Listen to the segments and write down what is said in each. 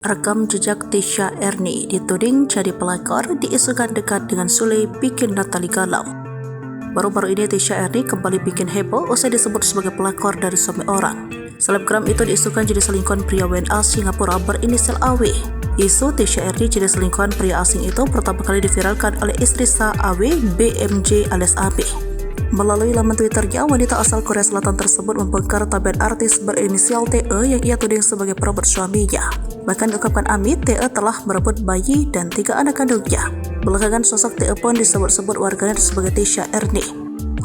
Rekam jejak Tisha Ernie dituding jadi pelakor diisukan dekat dengan Sule bikin Natalie galau. Baru-baru ini Tisha Ernie kembali bikin heboh usai disebut sebagai pelakor dari suami orang. Selebgram itu diisukan jadi selingkuhan pria WNA Singapura berinisial AW. Isu Tisha Ernie jadi selingkuhan pria asing itu pertama kali diviralkan oleh istri sah AW BMJ alias AB. Melalui laman Twitternya, wanita asal Korea Selatan tersebut membongkar tabiat artis berinisial TE yang ia tuding sebagai perebut suaminya. Bahkan diungkapkan Amit, TE telah merebut bayi dan 3 anak kandungnya. Belakangan sosok TE pun disebut-sebut warganet sebagai Tisha Ernie.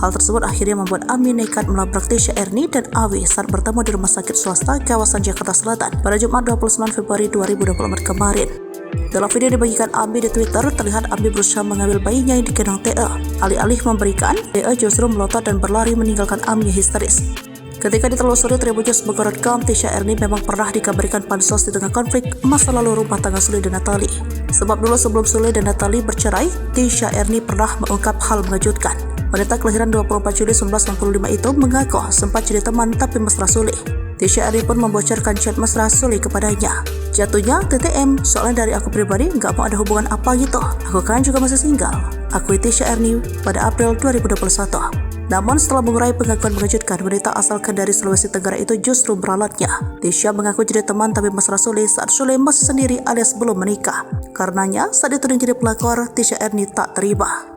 Hal tersebut akhirnya membuat Ami nekat melabrak Tisha Ernie dan Awi saat bertemu di rumah sakit swasta kawasan Jakarta Selatan pada Jumat 29 Februari 2024 kemarin. Dalam video dibagikan Ami di Twitter, terlihat Ami berusaha mengambil bayinya yang digendong TE. Alih-alih memberikan, TE justru melotot dan berlari meninggalkan Ami yang histeris. Ketika ditelusuri terlihatnya sebagai rekam, Tisha Ernie memang pernah dikabarkan pansos di tengah konflik masa lalu rumah tangga Sule dan Natalie. Sebab dulu sebelum Sule dan Natalie bercerai, Tisha Ernie pernah mengungkap hal mengejutkan. Wanita kelahiran 24 Juli 1965 itu mengaku sempat jadi teman tapi mesra Sule. Tisha Ernie pun membocorkan chat mesra Sule kepadanya. Jatuhnya TTM, soalnya dari aku pribadi nggak mau ada hubungan apa gitu. Aku kan juga masih single. Akui Tisha Ernie pada April 2021. Namun setelah mengurai pengakuan mengejutkan, wanita asalkan dari Sulawesi Tenggara itu justru meralatnya. Tisha mengaku jadi teman tapi mesra Sule saat Sule masih sendiri alias belum menikah. Karenanya saat dituding jadi pelakor, Tisha Ernie tak terima.